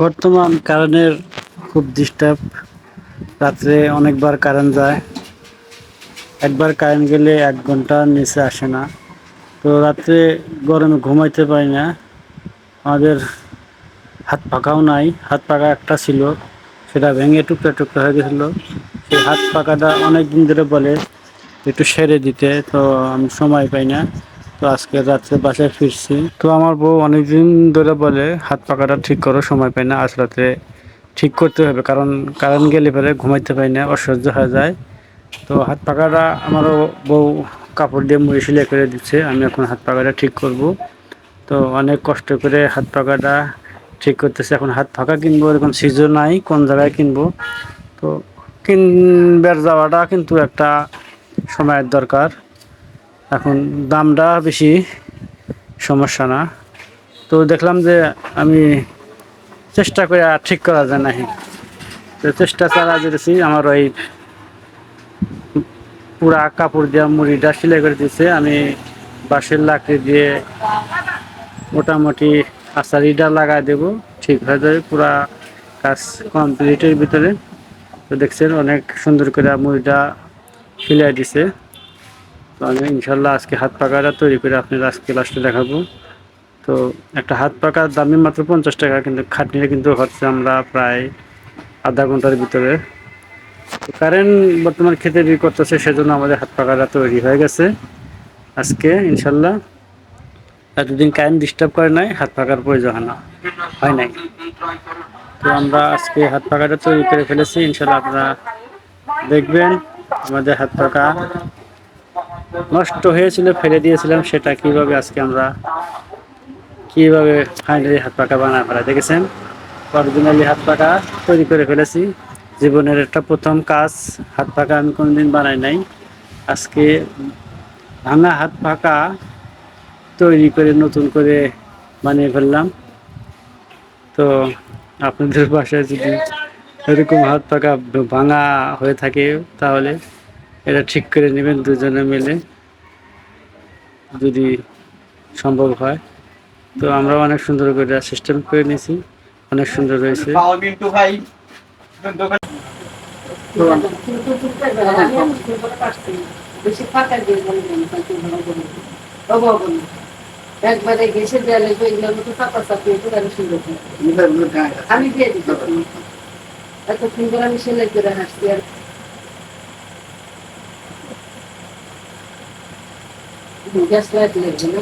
বর্তমান কারেন্টের খুব ডিস্টার্ব। রাত্রে অনেকবার কারেন্ট যায়। একবার কারেন্ট গেলে 1 ঘন্টার নিচে আসে না। তো রাত্রে গরমে ঘুমাইতে পারি না। আমাদের হাত পাখাও নাই। হাত পাখা একটা ছিল, সেটা ভেঙে টুকরা টুকরা হয়ে গেছিলো। সেই হাত পাখাটা অনেক দিন ধরে বলে একটু সেরে দিতে, তো আমি সময় পাই না। তো আজকে রাত্রে বাসায় ফিরছি, তো আমার বউ অনেকদিন ধরে বলে হাত পাখাটা ঠিক করো, সময় পাই না, আজ রাতে ঠিক করতে হবে, কারণ কারেন্ট গেলে পরে ঘুমাইতে পারি না, অসহ্য হয়ে যায়। তো হাত পাখাটা আমারও বউ কাপড় দিয়ে মুড়ে সেলাই করে দিচ্ছে। আমি এখন হাত পাখাটা ঠিক করব। তো অনেক কষ্ট করে হাত পাখাটা ঠিক করতেছে। এখন হাত পাখা কিনবো, এরকম সিজন নাই কোন জায়গায় কিনবো। তো কিনবার যাওয়াটা কিন্তু একটা সময়ের দরকার। এখন দামটা বেশি, সমস্যা না। তো দেখলাম যে আমি চেষ্টা করে ঠিক করা যায় নাহি। তো চেষ্টা চালা যেতেছি। আমার ওই পুরা কাপড় দিয়ে মুড়িটা সেলাই করে দিচ্ছে। আমি বাঁশের লাকড়ি দিয়ে মোটামুটি আচারিটা লাগাই দেব, ঠিক হয়ে যাবে পুরা কাজ কমপ্লিটের ভিতরে। তো দেখছেন অনেক সুন্দর করে মুড়িটা সেলাই দিছে। তো আমি ইনশাল্লাহ আজকে হাত পাখাটা তৈরি করে আপনার আজকে লাস্টে দেখাবো। তো একটা হাত পাখার দামই মাত্র 50 টাকা, কিন্তু খাটনিটা কিন্তু হচ্ছে আমরা প্রায় আধা ঘন্টার ভিতরে। কারেন্ট বর্তমান খেতে বিক্রি করতেছে, সেজন্য আমাদের হাত পাখাটা তৈরি হয়ে গেছে আজকে ইনশাল্লাহ। এতদিন কারেন্ট ডিস্টার্ব করে নাই, হাত পাখার প্রয়োজন হয় নাই। তো আমরা আজকে হাত পাখাটা তৈরি করে ফেলেছি ইনশাল্লাহ। আপনারা দেখবেন আমাদের হাত পাখা নষ্ট হয়েছিল, ফেলে দিয়েছিলাম, সেটা কিভাবে আজকে আমরা কিভাবে ফাইনালি হাত পাখা বানা ফেলা দেখেছেন। অরিজিনালি হাত পাখা তৈরি করে ফেলেছি। জীবনের একটা প্রথম কাজ, হাত পাখা আমি কোনোদিন বানাই নাই। আজকে ভাঙা হাত পাখা তৈরি করে নতুন করে বানিয়ে ফেললাম। তো আপনাদের বাসায় যদি এরকম হাত পাখা ভাঙা হয়ে থাকে, তাহলে এটা ঠিক করে নেবেন দুজনে মিলে, যদি সম্ভব হয়। তো আমরা অনেক সুন্দর করে সিস্টেম করে নিয়েছি, অনেক সুন্দর রয়েছে। একবারে গেছে দেয়ালে তো চাপা চাপিয়ে আমি সুন্দর আমি দিয়ে দিতে এত সুন্দর আমি সেলাই করে হাসছি। আর গ্যাস লাইট লাগবে না।